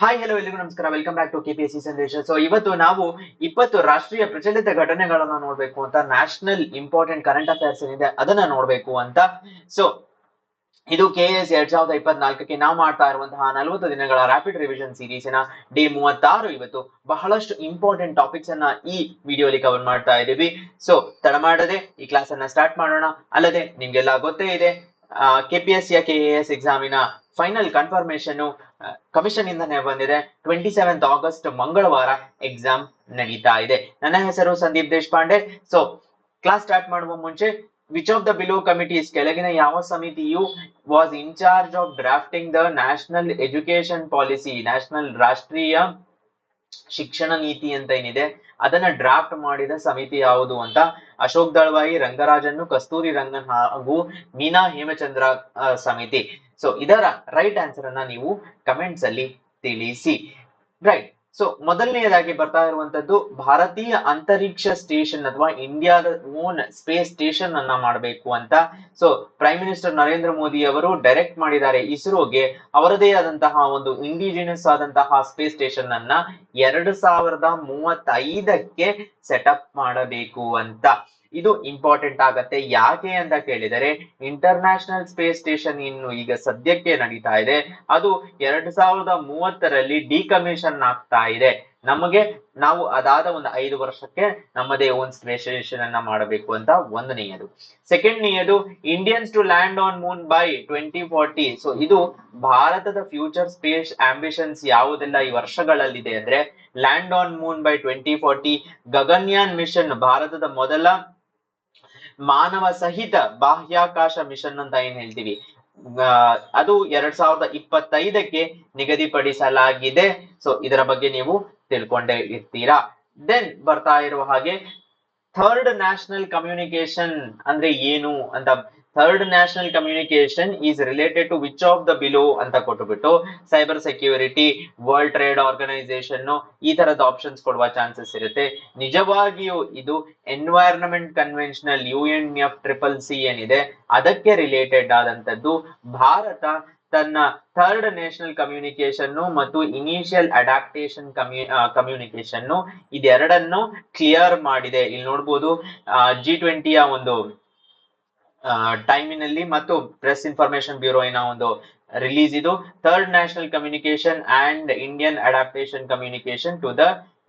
Hi hello ಎಲ್ಲಿಗೂ ನಮಸ್ಕಾರ. Welcome back to KPSC ಸಂದೇಶ. ಸೊ ಇವತ್ತು ನಾವು 20 ರಾಷ್ಟ್ರೀಯ ಪ್ರಚಲಿತ ಘಟನೆಗಳನ್ನ ನೋಡ್ಬೇಕು ಅಂತ, ನ್ಯಾಷನಲ್ ಇಂಪಾರ್ಟೆಂಟ್ ಕರೆಂಟ್ ಅಫೇರ್ಸ್ ಏನಿದೆ ಅದನ್ನ ನೋಡ್ಬೇಕು ಅಂತ. ಸೊ ಇದು ಕೆಎಸ್ 2024ಕ್ಕೆ ನಾವು ಮಾಡ್ತಾ ಇರುವಂತಹ 40 ದಿನಗಳ ರ್ಯಾಪಿಡ್ ರಿವಿಷನ್ ಸೀರೀಸಿನ ಡೇ 36. ಇವತ್ತು ಬಹಳಷ್ಟು ಇಂಪಾರ್ಟೆಂಟ್ ಟಾಪಿಕ್ಸ್ ಅನ್ನ ಈ ವಿಡಿಯೋಲಿ ಕವರ್ ಮಾಡ್ತಾ ಇದ್ದೀವಿ. ಸೊ ತಡ ಮಾಡದೆ ಈ ಕ್ಲಾಸ್ ಅನ್ನ ಸ್ಟಾರ್ಟ್ ಮಾಡೋಣ. ಅಲ್ಲದೆ ನಿಮ್ಗೆಲ್ಲ ಗೊತ್ತೇ ಇದೆ, ಕೆಪಿಎಸ್ಸಿಯ ಕೆಎಎಸ್ ಎಕ್ಸಾಮಿನ ಫೈನಲ್ ಕನ್ಫರ್ಮೇಶನ್ ಕಮಿಷನ್ ಇಂದಾನೆ ಬಂದಿದೆ. 27 ಆಗಸ್ಟ್ ಮಂಗಳವಾರ ಎಕ್ಸಾಮ್ ನಡೀತಾ ಇದೆ. ನನ್ನ ಹೆಸರು Sandeep Deshpande. So class start ಮಾಡುವ ಮುಂಚೆ, which of the below committees, ಕೆಳಗಿನ ಯಾವ ಸಮಿತಿಯು was in charge of drafting the national education policy, national ರಾಷ್ಟ್ರೀಯ ಶಿಕ್ಷಣ ನೀತಿ ಅಂತ ಏನಿದೆ ಅದನ್ನ ಡ್ರಾಫ್ಟ್ ಮಾಡಿದ ಸಮಿತಿ ಯಾವುದು ಅಂತ. ಅಶೋಕ್ ದಳವಾಯಿ, ರಂಗರಾಜನ್ನು, ಕಸ್ತೂರಿ ರಂಗನ್ ಹಾಗೂ ಮೀನಾ ಹೇಮಚಂದ್ರ ಸಮಿತಿ. ಸೊ ಇದರ ರೈಟ್ ಆನ್ಸರ್ ಅನ್ನ ನೀವು ಕಮೆಂಟ್ಸ್ ಅಲ್ಲಿ ತಿಳಿಸಿ. ರೈಟ್. ಸೊ ಮೊದಲನೆಯದಾಗಿ ಬರ್ತಾ ಇರುವಂತದ್ದು ಭಾರತೀಯ ಅಂತರಿಕ್ಷ ಸ್ಟೇಷನ್ ಅಥವಾ ಇಂಡಿಯಾದ ಓನ್ ಸ್ಪೇಸ್ ಸ್ಟೇಷನ್ ಅನ್ನ ಮಾಡಬೇಕು ಅಂತ. So prime minister Narendra Modi ಅವರು ಡೈರೆಕ್ಟ್ ಮಾಡಿದ್ದಾರೆ ಇಸ್ರೋಗೆ ಅವರದೇ ಆದಂತಹ ಒಂದು ಇಂಡಿಜಿನಸ್ ಆದಂತಹ ಸ್ಪೇಸ್ ಸ್ಟೇಷನ್ ಅನ್ನ 2035ಕ್ಕೆ ಸೆಟಪ್ ಮಾಡಬೇಕು ಅಂತ. ಇದು ಇಂಪಾರ್ಟೆಂಟ್ ಆಗತ್ತೆ. ಯಾಕೆ ಅಂತ ಕೇಳಿದರೆ, ಇಂಟರ್ನ್ಯಾಷನಲ್ ಸ್ಪೇಸ್ ಸ್ಟೇಷನ್ ಇನ್ನು ಈಗ ಸದ್ಯಕ್ಕೆ ನಡೀತಾ ಇದೆ, ಅದು 2030ರಲ್ಲಿ ಡಿಕಮಿಷನ್ ಆಗ್ತಾ ಇದೆ. ನಾವು ಅದಾದ ಒಂದು 5 ವರ್ಷಕ್ಕೆ ನಮ್ಮದೇ ಓನ್ ಸ್ಪೇಸ್ ಸ್ಟೇಷನ್ ಅನ್ನ ಮಾಡಬೇಕು ಅಂತ ಒಂದನೆಯದು. ಸೆಕೆಂಡ್ನೆಯದು, Indians to land on moon by 2040. So ಇದು ಭಾರತದ ಫ್ಯೂಚರ್ ಸ್ಪೇಸ್ ಆಂಬಿಷನ್ಸ್ ಯಾವುದೆಲ್ಲ ಈ ವರ್ಷಗಳಲ್ಲಿದೆ ಅಂದ್ರೆ, land on moon by 2040, Gaganyaan mission, ಭಾರತದ ಮೊದಲ ಮಾನವ ಸಹಿತ ಬಾಹ್ಯಾಕಾಶ ಮಿಷನ್ ಅಂತ ಏನ್ ಹೇಳ್ತೀವಿ, ಅದು 2025ಕ್ಕೆ ನಿಗದಿಪಡಿಸಲಾಗಿದೆ. ಸೊ ಇದರ ಬಗ್ಗೆ ನೀವು ತಿಳ್ಕೊಂಡೇ ಇರ್ತೀರಾ. ದೆನ್ ಬರ್ತಾ ಇರುವ ಹಾಗೆ, ಥರ್ಡ್ ನ್ಯಾಷನಲ್ ಕಮ್ಯುನಿಕೇಶನ್ ಅಂದ್ರೆ ಏನು ಅಂತ. Third national communication is related to which of the below ಅಂತ ಕೊಟ್ಟುಬಿಟ್ಟು cyber security, world trade organisation ಈ ತರದ ಆಪ್ಷನ್ಸ್ ಕೊಡುವ ಚಾನ್ಸಸ್ ಇರುತ್ತೆ. ನಿಜವಾಗಿಯೂ ಇದು ಎನ್ವೈರನ್ಮೆಂಟ್ ಕನ್ವೆನ್ಷನಲ್ UNFCCC ಏನಿದೆ ಅದಕ್ಕೆ ರಿಲೇಟೆಡ್ ಆದಂತದ್ದು. ಭಾರತ ತನ್ನ ಥರ್ಡ್ ನ್ಯಾಷನಲ್ ಕಮ್ಯುನಿಕೇಶನ್ ಮತ್ತು ಇನಿಷಿಯಲ್ ಅಡಾಪ್ಟೇಷನ್ ಕಮ್ಯುನಿಕೇಶನ್ ಇದೆರಡನ್ನು ಕ್ಲಿಯರ್ ಮಾಡಿದೆ. ಇಲ್ಲಿ ನೋಡ್ಬೋದು, G20ಯ ಒಂದು ಟೈಮಿನಲ್ಲಿ ಮತ್ತು ಪ್ರೆಸ್ ಇನ್ಫಾರ್ಮೇಶನ್ ಬ್ಯೂರೋನ ಒಂದು ರಿಲೀಸ್ ಇದು, third national communication and Indian adaptation communication to the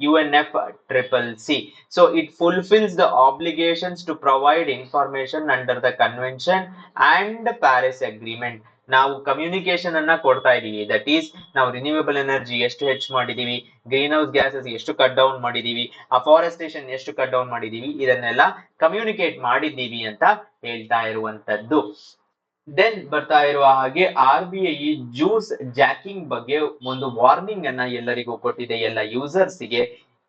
UNFCCC. So it fulfills the obligations to provide information under the convention and Paris agreement. ನಾವು communication ಅನ್ನ ಕೊಡ್ತಾ ಇದೀವಿ. ದಟ್ ಈಸ್, ನಾವು ರಿನ್ಯೂವೇಬಲ್ ಎನರ್ಜಿ ಎಷ್ಟು ಹೆಚ್ಚು ಮಾಡಿದೀವಿ, ಗ್ರೀನ್ ಹೌಸ್ ಗ್ಯಾಸಸ್ ಎಷ್ಟು cut down ಮಾಡಿದೀವಿ, ಅಫಾರೆಸ್ಟೇಷನ್ ಎಷ್ಟು ಕಟ್ ಡೌನ್ ಮಾಡಿದೀವಿ, ಇದನ್ನೆಲ್ಲ ಕಮ್ಯುನಿಕೇಟ್ ಮಾಡಿದ್ದೀವಿ ಅಂತ ಹೇಳ್ತಾ ಇರುವಂತದ್ದು. ದೆನ್ ಬರ್ತಾ ಇರುವ ಹಾಗೆ, RBI ಜ್ಯೂಸ್ ಜಾಕಿಂಗ್ ಬಗ್ಗೆ ಒಂದು ವಾರ್ನಿಂಗ್ ಅನ್ನ ಎಲ್ಲರಿಗೂ ಕೊಟ್ಟಿದೆ, ಎಲ್ಲ ಯೂಸರ್ಸ್ ಗೆ.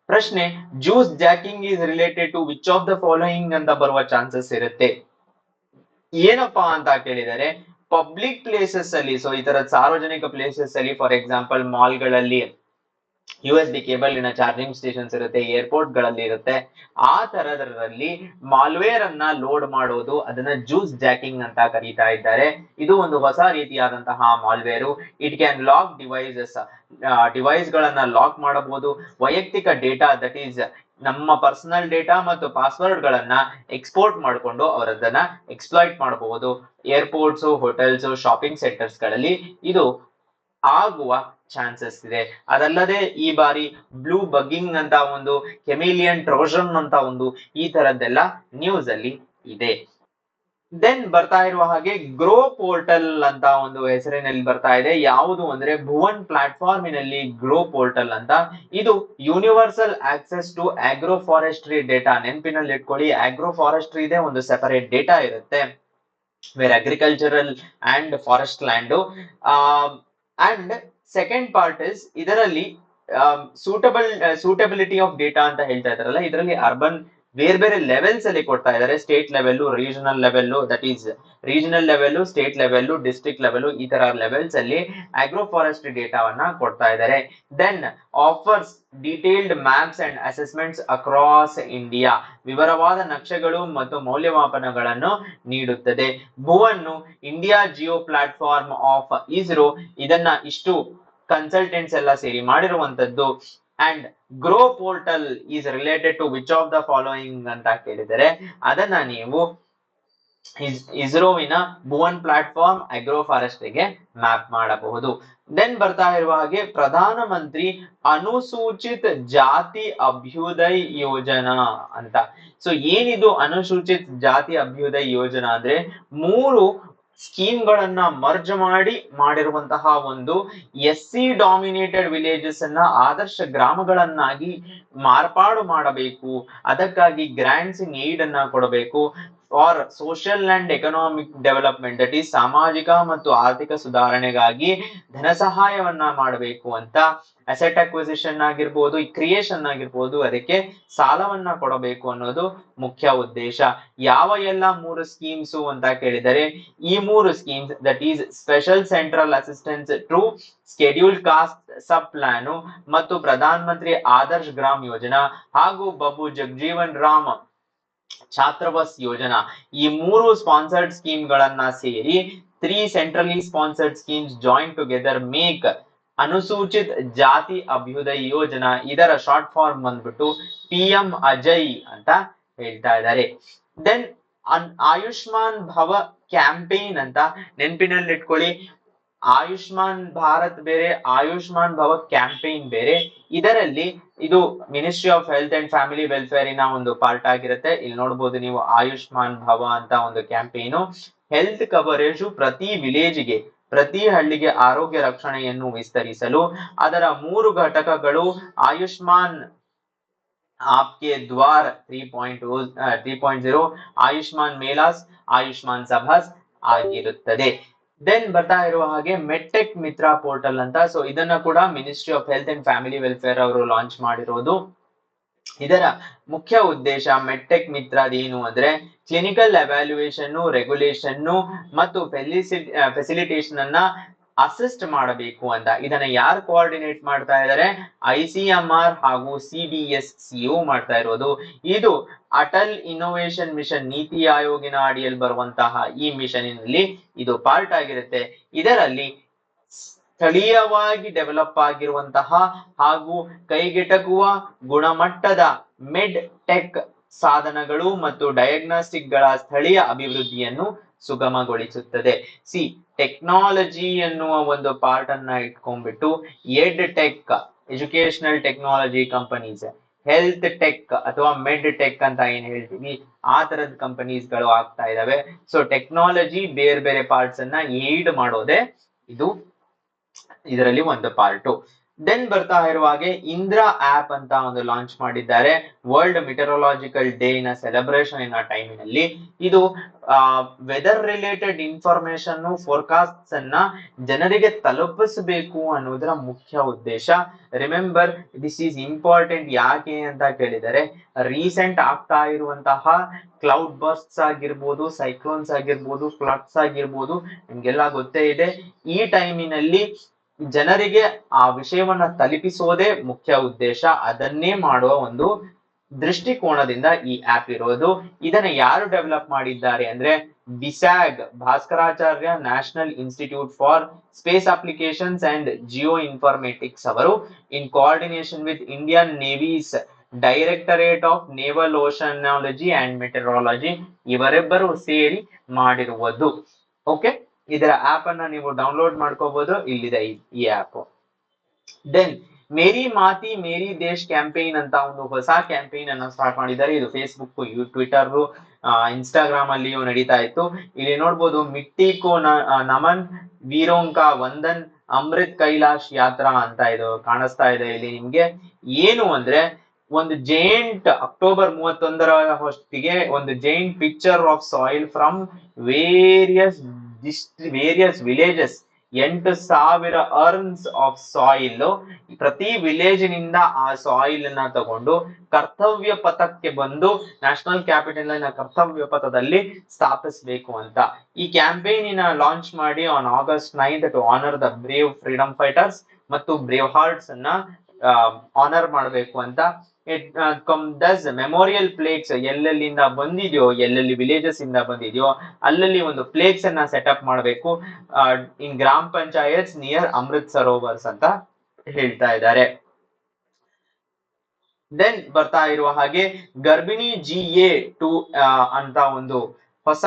ಪ್ರಶ್ನೆ, juice jacking is related to which of the following ಅಂತ ಬರುವ ಚಾನ್ಸಸ್ ಇರುತ್ತೆ. ಏನಪ್ಪಾ ಅಂತ ಕೇಳಿದರೆ, ಪಬ್ಲಿಕ್ ಪ್ಲೇಸಸ್ ಅಲ್ಲಿ, ಸೊ ಈ ತರದ ಸಾರ್ವಜನಿಕ ಪ್ಲೇಸಸ್ ಅಲ್ಲಿ, ಫಾರ್ ಎಕ್ಸಾಂಪಲ್ ಮಾಲ್ಗಳಲ್ಲಿ USB ಕೇಬಲ್ ಚಾರ್ಜಿಂಗ್ ಸ್ಟೇಷನ್ಸ್ ಇರುತ್ತೆ, ಏರ್ಪೋರ್ಟ್ ಗಳಲ್ಲಿ ಇರುತ್ತೆ. ಆ ತರದಲ್ಲಿ ಮಾಲ್ವೇರ್ ಅನ್ನ ಲೋಡ್ ಮಾಡೋದು, ಅದನ್ನ ಜ್ಯೂಸ್ ಜಾಕಿಂಗ್ ಅಂತ ಕರೀತಾ ಇದ್ದಾರೆ. ಇದು ಒಂದು ಹೊಸ ರೀತಿಯಾದಂತಹ ಮಾಲ್ವೇರು. ಇಟ್ ಕ್ಯಾನ್ ಲಾಕ್ ಡಿವೈಸ್ ಗಳನ್ನ ಲಾಕ್ ಮಾಡಬಹುದು. ವೈಯಕ್ತಿಕ ಡೇಟಾ, ದಟ್ ಈಸ್ ನಮ್ಮ ಪರ್ಸನಲ್ ಡೇಟಾ ಮತ್ತು ಪಾಸ್ವರ್ಡ್ ಗಳನ್ನ ಎಕ್ಸ್ಪೋರ್ಟ್ ಮಾಡಿಕೊಂಡು ಅವರದನ್ನ ಎಕ್ಸ್ಪ್ಲಾಯ್ಟ್ ಮಾಡಬಹುದು. ಏರ್ಪೋರ್ಟ್ಸ್, ಹೋಟೆಲ್ಸ್, ಶಾಪಿಂಗ್ ಸೆಂಟರ್ಸ್ ಗಳಲ್ಲಿ ಇದು ಆಗುವ ಚಾನ್ಸಸ್ ಇದೆ. ಅದಲ್ಲದೆ ಈ ಬಾರಿ ಬ್ಲೂ ಬಗ್ಗಿಂಗ್ ಅಂತ ಒಂದು, ಕೆಮಿಲಿಯನ್ ಟ್ರೋಜನ್ ಅಂತ ಒಂದು, ಈ ತರದ್ದೆಲ್ಲ ನ್ಯೂಸ್ ಅಲ್ಲಿ ಇದೆ. ದೆನ್ ಬರ್ತಾ ಇರುವ ಹಾಗೆ, ಗ್ರೋ ಪೋರ್ಟಲ್ ಅಂತ ಒಂದು ಹೆಸರಿನಲ್ಲಿ ಬರ್ತಾ ಇದೆ. ಯಾವುದು ಅಂದ್ರೆ ಭುವನ್ ಪ್ಲಾಟ್ಫಾರ್ಮಿನಲ್ಲಿ ಗ್ರೋ ಪೋರ್ಟಲ್ ಅಂತ. ಇದು universal access to agro forestry data. ನೆನಪಿನಲ್ಲಿ ಇಟ್ಕೊಳ್ಳಿ, ಆಗ್ರೋ ಫಾರೆಸ್ಟ್ರಿ ಇದೆ ಒಂದು ಸೆಪರೇಟ್ ಡೇಟಾ ಇರುತ್ತೆ, where agricultural and forest land. And second part is, ಇದರಲ್ಲಿ ಸೂಟಬಿಲಿಟಿ ಆಫ್ ಡೇಟಾ ಅಂತ ಹೇಳ್ತಾ ಇದಾರಲ್ಲ, ಇದರಲ್ಲಿ ಅರ್ಬನ್ ಬೇರೆ ಬೇರೆ ಲೆವೆಲ್ಸ್ ಅಲ್ಲಿ ಕೊಡ್ತಾ ಇದ್ದಾರೆ. State level, regional level, that is regional level, state level, district level, ಈ ತರ ಲೆವೆಲ್ಸ್ ಅಲ್ಲಿ ಆಗ್ರೋ ಫಾರೆಸ್ಟ್ರಿ ಡೇಟಾವನ್ನ ಕೊಡ್ತಾ ಇದ್ದಾರೆ. Then offers detailed maps and assessments across India. ವಿವರವಾದ ನಕ್ಷೆಗಳು ಮತ್ತು ಮೌಲ್ಯಮಾಪನಗಳನ್ನು ನೀಡುತ್ತದೆ. ಭುವನ್ನು India geo platform of ISRO ಇದನ್ನ ಇಷ್ಟು ಕನ್ಸಲ್ಟೆಂಟ್ಸ್ ಎಲ್ಲ ಸೇರಿ ಮಾಡಿರುವಂತದ್ದು. And grow portal is related to which of the following ಅಂತ ಕೇಳಿದರೆ ಅದನ್ನ ನೀವು ಇಸ್ರೋವಿನ ಭುವನ್ ಪ್ಲಾಟ್ಫಾರ್ಮ್ ಅಗ್ರೋ ಫಾರೆಸ್ಟ್ರಿಗೆ ಮ್ಯಾಪ್ ಮಾಡಬಹುದು. ದೆನ್ ಬರ್ತಾ ಇರುವ ಹಾಗೆ ಪ್ರಧಾನ ಮಂತ್ರಿ ಅನುಸೂಚಿತ ಜಾತಿ ಅಭ್ಯುದಯ್ ಯೋಜನಾ ಅಂತ. ಸೊ ಏನಿದು ಅನುಸೂಚಿತ ಜಾತಿ ಅಭ್ಯುದಯ್ ಯೋಜನಾ ಅಂದ್ರೆ 3 ಸ್ಕೀಮ್ ಗಳನ್ನ ಮರ್ಜ್ ಮಾಡಿ ಮಾಡಿರುವಂತಹ ಒಂದು SC ಡಾಮಿನೇಟೆಡ್ ವಿಲೇಜಸ್ ಅನ್ನ ಆದರ್ಶ ಗ್ರಾಮಗಳನ್ನಾಗಿ ಮಾರ್ಪಾಡು ಮಾಡಬೇಕು, ಅದಕ್ಕಾಗಿ ಗ್ರಾಂಟ್ಸ್ ಇನ್ ಏಡ್ ಅನ್ನ ಕೊಡಬೇಕು for social and economic development, that is ಸಾಮಾಜಿಕ ಮತ್ತು ಆರ್ಥಿಕ ಸುಧಾರಣೆಗಾಗಿ ಧನ ಸಹಾಯವನ್ನ ಮಾಡಬೇಕು ಅಂತ. ಅಸೆಟ್ ಅಕ್ವಿಸಿಷನ್ ಆಗಿರ್ಬೋದು, ಕ್ರಿಯೇಷನ್ ಆಗಿರ್ಬೋದು, ಅದಕ್ಕೆ ಸಾಲವನ್ನ ಕೊಡಬೇಕು ಅನ್ನೋದು ಮುಖ್ಯ ಉದ್ದೇಶ. ಯಾವ ಎಲ್ಲ 3 ಸ್ಕೀಮ್ಸ್ ಅಂತ ಕೇಳಿದರೆ ಈ 3 schemes that is special central assistance to scheduled caste sub plan ಮತ್ತು ಪ್ರಧಾನ ಮಂತ್ರಿ ಆದರ್ಶ್ ಗ್ರಾಮ್ ಯೋಜನಾ ಹಾಗೂ ಬಾಬು ಜಗಜೀವನ್ ರಾಮ್ ಛಾತ್ರವಾಸ್ ಯೋಜನಾ, ಈ 3 ಸ್ಪಾನ್ಸರ್ಡ್ ಸ್ಕೀಮ್ ಗಳನ್ನ ಸೇರಿ 3 centrally sponsored schemes join together make ಅನುಸೂಚಿತ ಜಾತಿ ಅಭ್ಯುದಯ ಯೋಜನಾ. ಇದರ ಶಾರ್ಟ್ ಫಾರ್ಮ್ ಬಂದ್ಬಿಟ್ಟು PM ಅಜಯ್ ಅಂತ ಹೇಳ್ತಾ ಇದ್ದಾರೆ. ದೆನ್ ಆಯುಷ್ಮಾನ್ ಭವ ಕ್ಯಾಂಪೇನ್ ಅಂತ ನೆನಪಿನಲ್ಲಿ ಇಟ್ಕೊಳ್ಳಿ. ಆಯುಷ್ಮಾನ್ ಭಾರತ್ ಬೇರೆ, ಆಯುಷ್ಮಾನ್ ಭವ ಕ್ಯಾಂಪೇನ್ ಬೇರೆ. ಇದರಲ್ಲಿ ಇದು ministry of health and family welfare ಇನ ಒಂದು ಪಾರ್ಟ್ ಆಗಿರುತ್ತೆ. ಇಲ್ಲಿ ನೋಡಬಹುದು ನೀವು ಆಯುಷ್ಮಾನ್ ಭವ ಅಂತ ಒಂದು ಕ್ಯಾಂಪೇನು. ಹೆಲ್ತ್ ಕವರೇಜ್ ಪ್ರತಿ ವಿಲೇಜ್ಗೆ, ಪ್ರತಿ ಹಳ್ಳಿಗೆ ಆರೋಗ್ಯ ರಕ್ಷಣೆಯನ್ನು ವಿಸ್ತರಿಸಲು ಅದರ 3 ಘಟಕಗಳು ಆಯುಷ್ಮಾನ್ ಆಪ್ಕೆ ದ್ವಾರ್ 3.0, ಆಯುಷ್ಮಾನ್ ಮೇಲಾಸ್, ಆಯುಷ್ಮಾನ್ ಸಭಾಸ್ ಆಗಿರುತ್ತದೆ. ದೆನ್ ಬರ್ತಾ ಇರುವ ಹಾಗೆ ಮೆಟ್ಟೆಕ್ ಮಿತ್ರ ಪೋರ್ಟಲ್ ಅಂತ. ಸೊ ಇದನ್ನ ಕೂಡ ministry of health and family welfare ಅವರು ಲಾಂಚ್ ಮಾಡಿರೋದು. ಇದರ ಮುಖ್ಯ ಉದ್ದೇಶ ಮೆಟ್ಟೆಕ್ ಮಿತ್ರದ್ ಏನು ಅಂದ್ರೆ ಕ್ಲಿನಿಕಲ್ ಎವ್ಯಾಲ್ಯೂಯೇಷನ್, ರೆಗ್ಯುಲೇಷನ್ ಮತ್ತು ಫೆಸಿಲಿಟೇಷನ್ ಅನ್ನ ಅಸಿಸ್ಟ್ ಮಾಡಬೇಕು ಅಂತ. ಇದನ್ನ ಯಾರು ಕೋಆರ್ಡಿನೇಟ್ ಮಾಡ್ತಾ ಇದ್ದಾರೆ? ICMR ಹಾಗೂ CDSCO ಮಾಡ್ತಾ ಇರೋದು. ಇದು ಅಟಲ್ ಇನ್ನೋವೇಷನ್ ಮಿಷನ್, ನೀತಿ ಆಯೋಗಿನ ಅಡಿಯಲ್ಲಿ ಬರುವಂತಹ ಈ ಮಿಷನ್ನಲ್ಲಿ ಇದು ಪಾರ್ಟ್ ಆಗಿರುತ್ತೆ. ಇದರಲ್ಲಿ ಸ್ಥಳೀಯವಾಗಿ ಡೆವಲಪ್ ಆಗಿರುವಂತಹ ಹಾಗೂ ಕೈಗೆಟಕುವ ಗುಣಮಟ್ಟದ ಮೆಡ್ ಟೆಕ್ ಸಾಧನಗಳು ಮತ್ತು ಡಯಾಗ್ನಾಸ್ಟಿಕ್ ಗಳ ಸ್ಥಳೀಯ ಅಭಿವೃದ್ಧಿಯನ್ನು ಸುಗಮಗೊಳಿಸುತ್ತದೆ. ಟೆಕ್ನಾಲಜಿ ಎನ್ನುವ ಒಂದು ಪಾರ್ಟ್ ಅನ್ನ ಇಟ್ಕೊಂಡ್ಬಿಟ್ಟು ed tech, educational technology companies, health tech ಅಥವಾ ಮೆಡ್ ಟೆಕ್ ಅಂತ ಏನ್ ಹೇಳ್ತೀವಿ ಆ ತರದ ಕಂಪನೀಸ್ ಗಳು ಆಗ್ತಾ ಇದಾವೆ. ಸೊ ಟೆಕ್ನಾಲಜಿ ಬೇರೆ ಬೇರೆ ಪಾರ್ಟ್ಸ್ ಅನ್ನ ಏಡ್ ಮಾಡೋದೇ ಇದು ಇದರಲ್ಲಿ ಒಂದು ಪಾರ್ಟ್. ದೆನ್ ಬರ್ತಾ ಇರುವ ಹಾಗೆ ಇಂದ್ರಾ ಆಪ್ ಅಂತ ಒಂದು ಲಾಂಚ್ ಮಾಡಿದ್ದಾರೆ. ವರ್ಲ್ಡ್ ಮೆಟೆರಲಾಜಿಕಲ್ ಡೇ ನ ಸೆಲೆಬ್ರೇಷನ್ ಇನ ಟೈಮಿನಲ್ಲಿ ಇದು ವೆದರ್ ರಿಲೇಟೆಡ್ ಇನ್ಫಾರ್ಮೇಶನ್, ಫೋರ್ಕಾಸ್ಟ್ ಅನ್ನ ಜನರಿಗೆ ತಲುಪಿಸಬೇಕು ಅನ್ನೋದರ ಮುಖ್ಯ ಉದ್ದೇಶ. Remember this is important. ಯಾಕೆ ಅಂತ ಕೇಳಿದರೆ ರೀಸೆಂಟ್ ಆಗ್ತಾ ಇರುವಂತಹ ಕ್ಲೌಡ್ ಬರ್ಸ್ಟ್ಸ್ ಆಗಿರ್ಬೋದು, ಸೈಕ್ಲೋನ್ಸ್ ಆಗಿರ್ಬೋದು, ಫ್ಲಡ್ಸ್ ಆಗಿರ್ಬೋದು, ನಿಮ್ಗೆಲ್ಲ ಗೊತ್ತೇ ಇದೆ. ಈ ಟೈಮಿನಲ್ಲಿ ಜನರಿಗೆ ಆ ವಿಷಯವನ್ನ ತಲುಪಿಸೋದೇ ಮುಖ್ಯ ಉದ್ದೇಶ. ಅದನ್ನೇ ಮಾಡುವ ಒಂದು ದೃಷ್ಟಿಕೋನದಿಂದ ಈ ಆಪ್ ಇರೋದು. ಇದನ್ನ ಯಾರು ಡೆವಲಪ್ ಮಾಡಿದ್ದಾರೆ ಅಂದ್ರೆ BISAG, Bhaskaracharya national institute for space applications and geo informatics ಅವರು in coordination with Indian navy's directorate of naval oceanology and meteorology ಇವರಿಬ್ಬರು ಸೇರಿ ಮಾಡಿರುವುದು. ಓಕೆ, ಇದರ ಆಪ್ ಅನ್ನ ನೀವು ಡೌನ್ಲೋಡ್ ಮಾಡ್ಕೋಬಹುದು. ಇಲ್ಲಿದೆ ಈ ಆಪ್. ದೆನ್ ಮೇರಿ ಮಾತಿ ಮೇರಿ ದೇಶ್ ಕ್ಯಾಂಪೇನ್ ಅಂತ ಒಂದು ಹೊಸ ಕ್ಯಾಂಪೇನ್ ಅನ್ನು ಸ್ಟಾರ್ಟ್ ಮಾಡಿದ್ದಾರೆ. ಇದು ಫೇಸ್ಬುಕ್, ಟ್ವಿಟರ್, ಇನ್ಸ್ಟಾಗ್ರಾಮ್ ಅಲ್ಲಿಯೂ ನಡೀತಾ ಇತ್ತು. ಇಲ್ಲಿ ನೋಡ್ಬೋದು ಮಿಟ್ಟಿ ಕೋ ನಮನ್, ವೀರೋಂಕಾ ವಂದನ್, ಅಮೃತ್ ಕೈಲಾಶ್ ಯಾತ್ರಾ ಅಂತ ಇದು ಕಾಣಿಸ್ತಾ ಇದೆ ಇಲ್ಲಿ ನಿಮ್ಗೆ. ಏನು ಅಂದ್ರೆ ಒಂದು ಜೈಂಟ್ ಅಕ್ಟೋಬರ್ 31ರ ಹೊತ್ತಿಗೆ ಒಂದು giant picture of soil from various villages, 8,000 earns of soil. ಪ್ರತಿ ವಿಲೇಜ್ ನಿಂದ ಆ ಸಾಯಿಲ್ ಅನ್ನ ತಗೊಂಡು ಕರ್ತವ್ಯ ಪಥಕ್ಕೆ ಬಂದು ನ್ಯಾಷನಲ್ ಕ್ಯಾಪಿಟಲ್ ನ ಕರ್ತವ್ಯ ಪಥದಲ್ಲಿ ಸ್ಥಾಪಿಸಬೇಕು ಅಂತ ಈ ಕ್ಯಾಂಪೇನಿನ ಲಾಂಚ್ ಮಾಡಿ on August 9th to honour the brave freedom fighters ಮತ್ತು ಬ್ರೇವ್ ಹಾರ್ಟ್ಸ್ ಅನ್ನ ಆನರ್ ಮಾಡಬೇಕು ಅಂತ ಇಟ್ ದಸ್ ಮೆಮೋರಿಯಲ್ ಪ್ಲೇಕ್ಸ್ ಎಲ್ಲೆಲ್ಲಿಂದ ಬಂದಿದೆಯೋ, ಎಲ್ಲೆಲ್ಲಿ ವಿಲೇಜಸ್ ಇಂದ ಬಂದಿದೆಯೋ ಅಲ್ಲಲ್ಲಿ ಒಂದು ಪ್ಲೇಕ್ಸ್ ಅನ್ನ ಸೆಟಪ್ ಮಾಡಬೇಕು ಇನ್ ಗ್ರಾಮ ಪಂಚಾಯತ್ ನಿಯರ್ ಅಮೃತ್ ಸರೋವರ್ಸ್ ಅಂತ ಹೇಳ್ತಾ ಇದ್ದಾರೆ. ದೆನ್ ಬರ್ತಾ ಇರುವ ಹಾಗೆ ಗರ್ಭಿಣಿ GA2 ಅಂತ ಒಂದು ಹೊಸ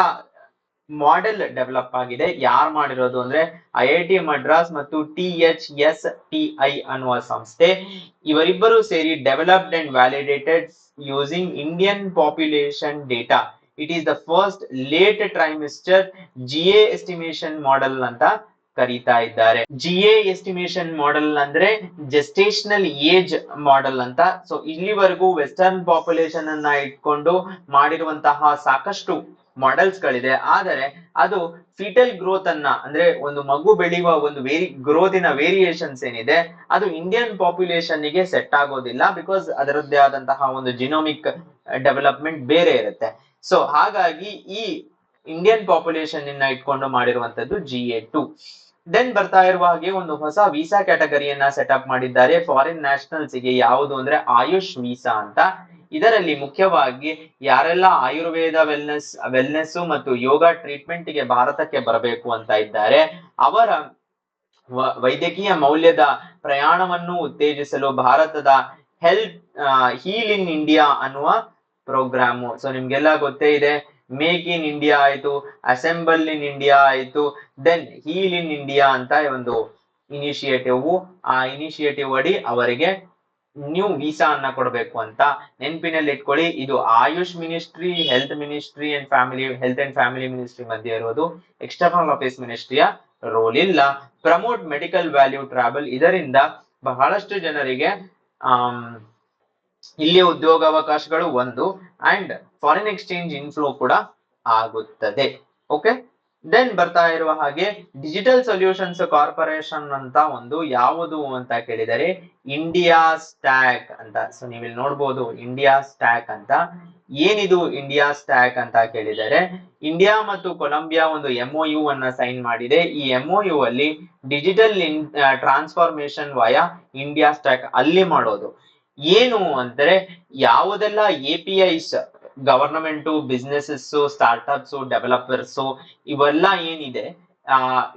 ಮಾಡೆಲ್ ಡೆವಲಪ್ ಆಗಿದೆ. ಯಾರು ಮಾಡಿರೋದು ಅಂದ್ರೆ IIT ಮಡ್ರಾಸ್ ಮತ್ತು THSTI ಅನ್ನುವ ಸಂಸ್ಥೆ, ಇವರಿಬ್ಬರು ಸೇರಿ developed and validated using Indian population data. It is the first late trimester GA estimation model ಅಂತ ಕರೀತಾ ಇದ್ದಾರೆ. GA ಎಸ್ಟಿಮೇಷನ್ ಮಾಡೆಲ್ ಅಂದ್ರೆ ಜೆಸ್ಟೇಷನಲ್ ಏಜ್ ಮಾಡೆಲ್ ಅಂತ. ಸೊ ಇಲ್ಲಿವರೆಗೂ ವೆಸ್ಟರ್ನ್ ಪಾಪ್ಯುಲೇಷನ್ ಅನ್ನ ಇಟ್ಕೊಂಡು ಮಾಡಿರುವಂತಹ ಸಾಕಷ್ಟು ಮಾಡೆಲ್ಸ್ ಗಳಿದೆ, ಆದರೆ ಅದು ಫೀಟಲ್ ಗ್ರೋತ್ ಅನ್ನ ಅಂದ್ರೆ ಒಂದು ಮಗು ಬೆಳೆಯುವ ಒಂದು ಗ್ರೋತಿನ ವೇರಿಯೇಷನ್ಸ್ ಏನಿದೆ ಅದು ಇಂಡಿಯನ್ ಪಾಪ್ಯುಲೇಷನ್ ಗೆ ಸೆಟ್ ಆಗೋದಿಲ್ಲ, ಬಿಕಾಸ್ ಅದರದ್ದೇ ಆದಂತಹ ಒಂದು ಜಿನೋಮಿಕ್ ಡೆವಲಪ್ಮೆಂಟ್ ಬೇರೆ ಇರುತ್ತೆ. ಸೊ ಹಾಗಾಗಿ ಈ ಇಂಡಿಯನ್ ಪಾಪ್ಯುಲೇಷನ್ ಇನ್ನ ಇಟ್ಕೊಂಡು ಮಾಡಿರುವಂತದ್ದು GA2. ದೆನ್ ಬರ್ತಾ ಇರುವ ಹಾಗೆ ಒಂದು ಹೊಸ ವೀಸಾ ಕ್ಯಾಟಗರಿಯನ್ನ ಸೆಟಪ್ ಮಾಡಿದ್ದಾರೆ ಫಾರಿನ್ ನ್ಯಾಷನಲ್ಸ್ ಗೆ. ಯಾವುದು ಅಂದ್ರೆ ಆಯುಷ್ ವೀಸಾ ಅಂತ. ಇದರಲ್ಲಿ ಮುಖ್ಯವಾಗಿ ಯಾರೆಲ್ಲ ಆಯುರ್ವೇದ ವೆಲ್ನೆಸ್ ಮತ್ತು ಯೋಗ ಟ್ರೀಟ್ಮೆಂಟ್ ಗೆ ಭಾರತಕ್ಕೆ ಬರಬೇಕು ಅಂತ ಇದ್ದಾರೆ, ಅವರ ವೈದ್ಯಕೀಯ ಮೌಲ್ಯದ ಪ್ರಯಾಣವನ್ನು ಉತ್ತೇಜಿಸಲು ಭಾರತದ ಹೀಲ್ ಇನ್ ಇಂಡಿಯಾ ಅನ್ನುವ ಪ್ರೋಗ್ರಾಮು. ಸೊ ನಿಮ್ಗೆಲ್ಲ ಗೊತ್ತೇ ಇದೆ, ಮೇಕ್ ಇನ್ ಇಂಡಿಯಾ ಆಯ್ತು, ಅಸೆಂಬಲ್ ಇನ್ ಇಂಡಿಯಾ ಆಯ್ತು, ದೆನ್ ಹೀಲ್ ಇನ್ ಇಂಡಿಯಾ ಅಂತ ಒಂದು ಇನಿಷಿಯೇಟಿವ್. ಆ ಇನಿಷಿಯೇಟಿವ್ ಅಡಿ ಅವರಿಗೆ ನ್ಯೂ ವೀಸಾ ಅನ್ನ ಕೊಡಬೇಕು ಅಂತ ನೆನಪಿನಲ್ಲಿ ಇಟ್ಕೊಳ್ಳಿ. ಇದು AYUSH ministry, health ministry and family ministry ಮಧ್ಯೆ ಇರೋದು. ಎಕ್ಸ್ಟರ್ನಲ್ ಅಫೇರ್ಸ್ ಮಿನಿಸ್ಟ್ರಿಯ ರೋಲ್ ಇಲ್ಲ. ಪ್ರಮೋಟ್ ಮೆಡಿಕಲ್ ವ್ಯಾಲ್ಯೂ ಟ್ರಾವೆಲ್, ಇದರಿಂದ ಬಹಳಷ್ಟು ಜನರಿಗೆ ಇಲ್ಲಿ ಉದ್ಯೋಗಾವಕಾಶಗಳು ಒಂದು ಅಂಡ್ ಫಾರಿನ್ ಎಕ್ಸ್ಚೇಂಜ್ ಇನ್ಫ್ಲೋ ಕೂಡ ಆಗುತ್ತದೆ. ಓಕೆ, ದೆನ್ ಬರ್ತಾ ಇರುವ ಹಾಗೆ ಡಿಜಿಟಲ್ ಸೊಲ್ಯೂಷನ್ಸ್ ಕಾರ್ಪೊರೇಷನ್ ಅಂತ ಒಂದು ಯಾವುದು ಅಂತ ಕೇಳಿದರೆ ಇಂಡಿಯಾ ಸ್ಟ್ಯಾಕ್ ಅಂತ. ಸೊ ನೀವಿಲ್ಲಿ ನೋಡ್ಬೋದು ಇಂಡಿಯಾ ಸ್ಟ್ಯಾಕ್ ಅಂತ. ಏನಿದು ಇಂಡಿಯಾ ಸ್ಟ್ಯಾಕ್ ಅಂತ ಕೇಳಿದರೆ, ಇಂಡಿಯಾ ಮತ್ತು ಕೊಲಂಬಿಯಾ ಒಂದು MOU ಅನ್ನ ಸೈನ್ ಮಾಡಿದೆ. ಈ MOU ಅಲ್ಲಿ ಡಿಜಿಟಲ್ ಟ್ರಾನ್ಸ್ಫಾರ್ಮೇಶನ್ ವಯ ಇಂಡಿಯಾ ಸ್ಟ್ಯಾಕ್ ಅಲ್ಲಿ ಮಾಡೋದು. ಏನು ಅಂದರೆ ಯಾವುದೆಲ್ಲ APIs government, businesses, startups, developers ಇವೆಲ್ಲ ಏನಿದೆ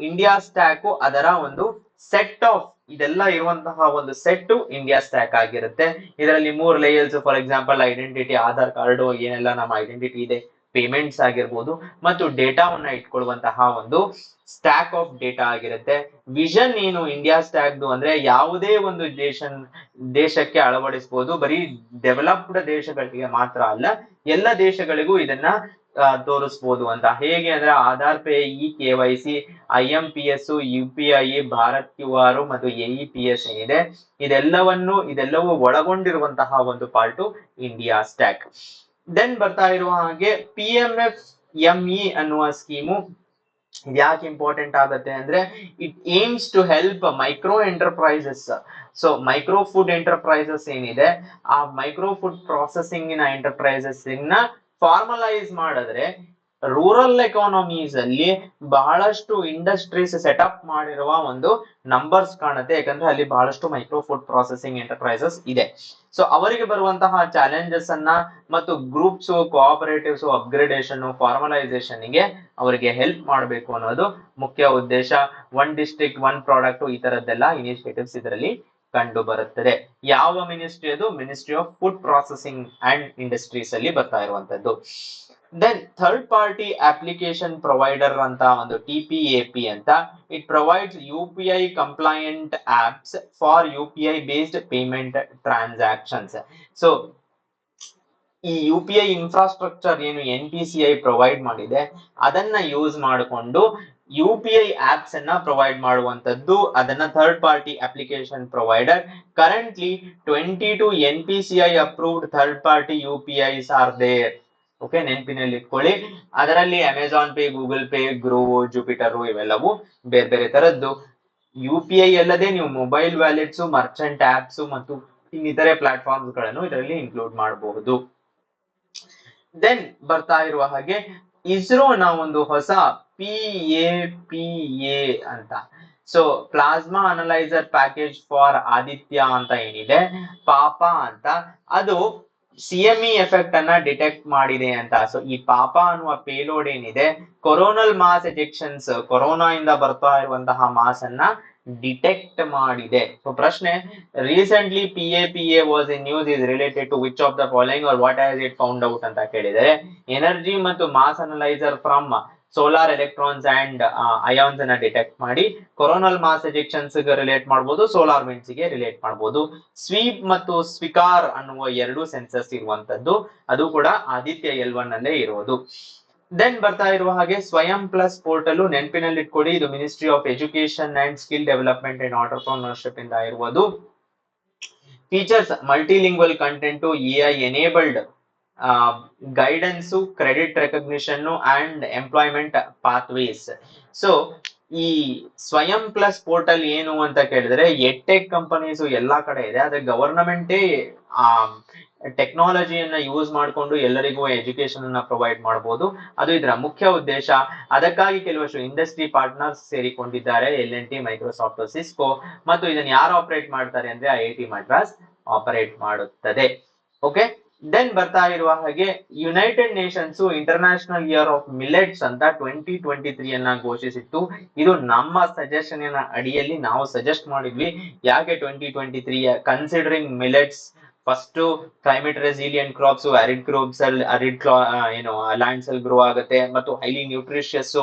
ಇಂಡಿಯಾ ಸ್ಟ್ಯಾಕ್ ಅದರ ಒಂದು ಸೆಟ್ ಆಫ್ ಇದೆಲ್ಲ ಇರುವಂತಹ ಒಂದು ಸೆಟ್ ಇಂಡಿಯಾ ಸ್ಟ್ಯಾಕ್ ಆಗಿರುತ್ತೆ. ಇದರಲ್ಲಿ 3 layers, for example identity, Aadhaar card, ಏನೆಲ್ಲ ನಮ್ಮ ಐಡೆಂಟಿಟಿ ಇದೆ, ಪೇಮೆಂಟ್ಸ್ ಆಗಿರ್ಬೋದು, ಮತ್ತು ಡೇಟಾವನ್ನ ಇಟ್ಕೊಳ್ಳುವಂತಹ ಒಂದು ಸ್ಟ್ಯಾಕ್ ಆಫ್ ಡೇಟಾ ಆಗಿರುತ್ತೆ. ವಿಷನ್ ಏನು ಇಂಡಿಯಾ ಸ್ಟ್ಯಾಕ್ದು ಅಂದ್ರೆ ಯಾವುದೇ ಒಂದು ದೇಶಕ್ಕೆ ಅಳವಡಿಸಬಹುದು, ಬರೀ ಡೆವಲಪ್ಡ್ ದೇಶಗಳಿಗೆ ಮಾತ್ರ ಅಲ್ಲ, ಎಲ್ಲ ದೇಶಗಳಿಗೂ ಇದನ್ನ ತೋರಿಸಬಹುದು ಅಂತ. ಹೇಗೆ ಅಂದ್ರೆ Aadhaar pay, KYC, IMPS, UPI, Bharat QR ಮತ್ತು AEPS ಏನಿದೆ ಇದೆಲ್ಲವೂ ಒಳಗೊಂಡಿರುವಂತಹ ಒಂದು ಪಾರ್ಟು ಇಂಡಿಯಾ ಸ್ಟ್ಯಾಕ್. ದೆನ್ ಬರ್ತಾ ಇರುವ ಹಾಗೆ PMFME ಅನ್ನುವ ಸ್ಕೀಮು ಯಾಕೆ ಇಂಪಾರ್ಟೆಂಟ್ ಆಗುತ್ತೆ ಅಂದ್ರೆ it aims to help micro enterprises. So micro food enterprises ಏನಿದೆ ಆ micro food processing enterprises formalise ಮಾಡಿದ್ರೆ ರೂರಲ್ ಎಕಾನಮೀಸ್ ಅಲ್ಲಿ ಬಹಳಷ್ಟು ಇಂಡಸ್ಟ್ರೀಸ್ ಸೆಟಪ್ ಮಾಡಿರುವ ಒಂದು ನಂಬರ್ಸ್ ಕಾಣುತ್ತೆ, ಯಾಕಂದ್ರೆ ಅಲ್ಲಿ ಬಹಳಷ್ಟು ಮೈಕ್ರೋ ಫುಡ್ ಪ್ರಾಸೆಸಿಂಗ್ ಎಂಟರ್ಪ್ರೈಸಸ್ ಇದೆ. ಸೊ ಅವರಿಗೆ ಬರುವಂತಹ ಚಾಲೆಂಜಸ್ ಅನ್ನ ಮತ್ತು ಗ್ರೂಪ್ಸ್, ಕೋಆಪರೇಟಿವ್ಸ್, ಅಪ್ಗ್ರೇಡೇಷನ್, ಫಾರ್ಮಲೈಸೇಷನ್ ಗೆ ಅವರಿಗೆ ಹೆಲ್ಪ್ ಮಾಡಬೇಕು ಅನ್ನೋದು ಮುಖ್ಯ ಉದ್ದೇಶ. 1 ಡಿಸ್ಟ್ರಿಕ್ಟ್ 1 ಪ್ರಾಡಕ್ಟ್ ಈ ತರದ್ದೆಲ್ಲ ಇನಿಷಿಯೇಟಿವ್ಸ್ ಇದರಲ್ಲಿ ಕಂಡು ಬರುತ್ತದೆ. ಯಾವ ಮಿನಿಸ್ಟ್ರಿ ಅದು? Ministry of food processing and industries ಅಲ್ಲಿ ಬರ್ತಾ ಇರುವಂತದ್ದು. Then third party application provider ಅಂತ ಒಂದು TPAP ಅಂತ. It provides UPI compliant apps for UPI based payment transactions. So ಈ UPI ಇನ್ಫ್ರಾಸ್ಟ್ರಕ್ಚರ್ ಏನು NPCI ಪ್ರೊವೈಡ್ ಮಾಡಿದೆ ಅದನ್ನ ಯೂಸ್ ಮಾಡಿಕೊಂಡು UPI ಆಪ್ಸ್ ಅನ್ನ ಪ್ರೊವೈಡ್ ಮಾಡುವಂತದ್ದು. ಅದನ್ನ third party application provider. Currently 22 NPCI approved third party UPIs are there. Okay, ನೆನಪಿನಲ್ಲಿ ಇಟ್ಕೊಳ್ಳಿ. ಅದರಲ್ಲಿ Amazon pay, Google pay, Groww, Jupiter ಇವೆಲ್ಲವೂ ಬೇರೆ ಬೇರೆ ತರದ್ದು. UPI ಅಲ್ಲದೆ ನೀವು ಮೊಬೈಲ್ ವ್ಯಾಲೆಟ್ಸ್, ಮರ್ಚೆಂಟ್ ಆಪ್ಸ್ ಮತ್ತು ಇನ್ನಿತರೆ ಪ್ಲಾಟ್ಫಾರ್ಮ್ಸ್ ಗಳನ್ನು ಇದರಲ್ಲಿ ಇನ್ಕ್ಲೂಡ್ ಮಾಡಬಹುದು. ದೆನ್ ಬರ್ತಾ ಇರುವ ಹಾಗೆ ಇಸ್ರೋನ ಒಂದು ಹೊಸ PAPA ಅಂತ. So plasma analyser package for Aditya ಅಂತ ಏನಿದೆ ಪಾಪ ಅಂತ, ಅದು CME ಎಫೆಕ್ಟ್ ಅನ್ನ ಡಿಟೆಕ್ಟ್ ಮಾಡಿದೆ ಅಂತ. ಸೊ ಈ ಪಾಪ ಅನ್ನುವ ಪೇಲೋಡ್ ಏನಿದೆ ಕೊರೋನಲ್ ಮಾಸ್ ಎಜೆಕ್ಷನ್ಸ್, ಕೊರೋನಾ ಇಂದ ಬರ್ತಾ ಇರುವಂತಹ ಮಾಸ್ ಅನ್ನ ಡಿಟೆಕ್ಟ್ ಮಾಡಿದೆ. ಸೊ ಪ್ರಶ್ನೆ, recently PAPA was in news is related to which of the following are what has it found out ಅಂತ ಕೇಳಿದರೆ, ಎನರ್ಜಿ ಮತ್ತು mass analyser from solar electrons and ions ಅನ್ನ ಡಿಟೆಕ್ಟ್ ಮಾಡಿ ಕೊರೋನಲ್ ಮಾಸ್ ಎಜೆಕ್ಷನ್ಸ್ ಗೆ relate ಮಾಡಬಹುದು, solar winds ಗೆ relate ಮಾಡಬಹುದು. Sweep ಮತ್ತು ಸ್ವಿಕಾರ್ ಅನ್ನುವ ಎರಡು ಸೆನ್ಸರ್ಸ್ ಇರುವಂತದ್ದು, ಅದು ಕೂಡ ಆದಿತ್ಯ L1 ಅಲ್ಲೇ ಇರುವುದು. ದೆನ್ ಬರ್ತಾ ಇರುವ ಹಾಗೆ ಸ್ವಯಂ ಪ್ಲಸ್ ಪೋರ್ಟಲ್ ನೆನಪಿನಲ್ಲಿ ಇಟ್ಕೊಡಿ, ಇದು ministry of education and skill development and entrepreneurship ಇಂದ ಇರುವುದು. Features multilingual content, AI enabled guidance, credit recognition and employment pathways. So ಈ ಸ್ವಯಂ ಪ್ಲಸ್ ಪೋರ್ಟಲ್ ಏನು ಅಂತ ಕೇಳಿದ್ರೆ ಎಡ್ಟೆಕ್ ಕಂಪನೀಸ್ ಎಲ್ಲಾ ಕಡೆ ಇದೆ, ಆದ್ರೆ ಗವರ್ನಮೆಂಟೇ ಟೆಕ್ನಾಲಜಿಯನ್ನ ಯೂಸ್ ಮಾಡಿಕೊಂಡು ಎಲ್ಲರಿಗೂ ಎಜುಕೇಶನ್ ಅನ್ನ ಪ್ರೊವೈಡ್ ಮಾಡಬಹುದು, ಅದು ಇದರ ಮುಖ್ಯ ಉದ್ದೇಶ. ಅದಕ್ಕಾಗಿ ಕೆಲವಷ್ಟು ಇಂಡಸ್ಟ್ರಿ ಪಾರ್ಟ್ನರ್ಸ್ ಸೇರಿಕೊಂಡಿದ್ದಾರೆ, L&T, ಮೈಕ್ರೋಸಾಫ್ಟ್, ಸಿಸ್ಕೋ, ಮತ್ತು ಇದನ್ನ ಯಾರು ಆಪರೇಟ್ ಮಾಡ್ತಾರೆ ಅಂದ್ರೆ IIT ಮದ್ರಾಸ್ ಆಪರೇಟ್ ಮಾಡುತ್ತದೆ. ಓಕೆ, ದೆನ್ ಬರ್ತಾ ಇರುವ ಹಾಗೆ United Nations international year of millets ಅಂತ 2023 ಅನ್ನ ಘೋಷಿಸಿತ್ತು. ಇದು ನಮ್ಮ ಸಜೆಷನ್ ಅಡಿಯಲ್ಲಿ ನಾವು ಸಜೆಸ್ಟ್ ಮಾಡಿದ್ವಿ. ಯಾಕೆ 2023 considering millets, first climate resilient crops, arid crops ಅಲ್ಲಿ ಲ್ಯಾಂಡ್ಸ್ ಅಲ್ಲಿ ಗ್ರೋ ಆಗುತ್ತೆ, ಮತ್ತು ಹೈಲಿ ನ್ಯೂಟ್ರಿಷಿಯಸ್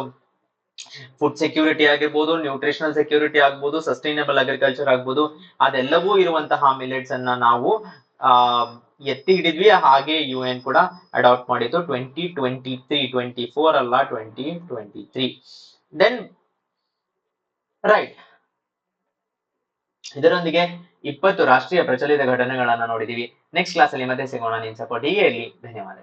ಫುಡ್ ಸೆಕ್ಯೂರಿಟಿ ಆಗಿರ್ಬೋದು, ನ್ಯೂಟ್ರಿಷನಲ್ ಸೆಕ್ಯೂರಿಟಿ ಆಗ್ಬೋದು, ಸಸ್ಟೈನಬಲ್ ಅಗ್ರಿಕಲ್ಚರ್ ಆಗ್ಬೋದು, ಅದೆಲ್ಲವೂ ಇರುವಂತಹ ಮಿಲೆಟ್ಸ್ ಅನ್ನ ನಾವು ಎತ್ತಿ ಹಿಡಿದ್ವಿ. ಹಾಗೆ UN ಕೂಡ ಅಡಾಪ್ಟ್ ಮಾಡಿತ್ತು 2023, 24 ಅಲ್ಲ 2023. ದೆನ್ ರೈಟ್, ಇದರೊಂದಿಗೆ 20 ರಾಷ್ಟ್ರೀಯ ಪ್ರಚಲಿತ ಘಟನೆಗಳನ್ನ ನೋಡಿದೀವಿ. ನೆಕ್ಸ್ಟ್ ಕ್ಲಾಸ್ ಅಲ್ಲಿ ಮತ್ತೆ ಸಿಗೋಣ. ನಿಮ್ಮ ಸಪೋರ್ಟ್ ಹೀಗೆ ಇರಲಿ. ಧನ್ಯವಾದ.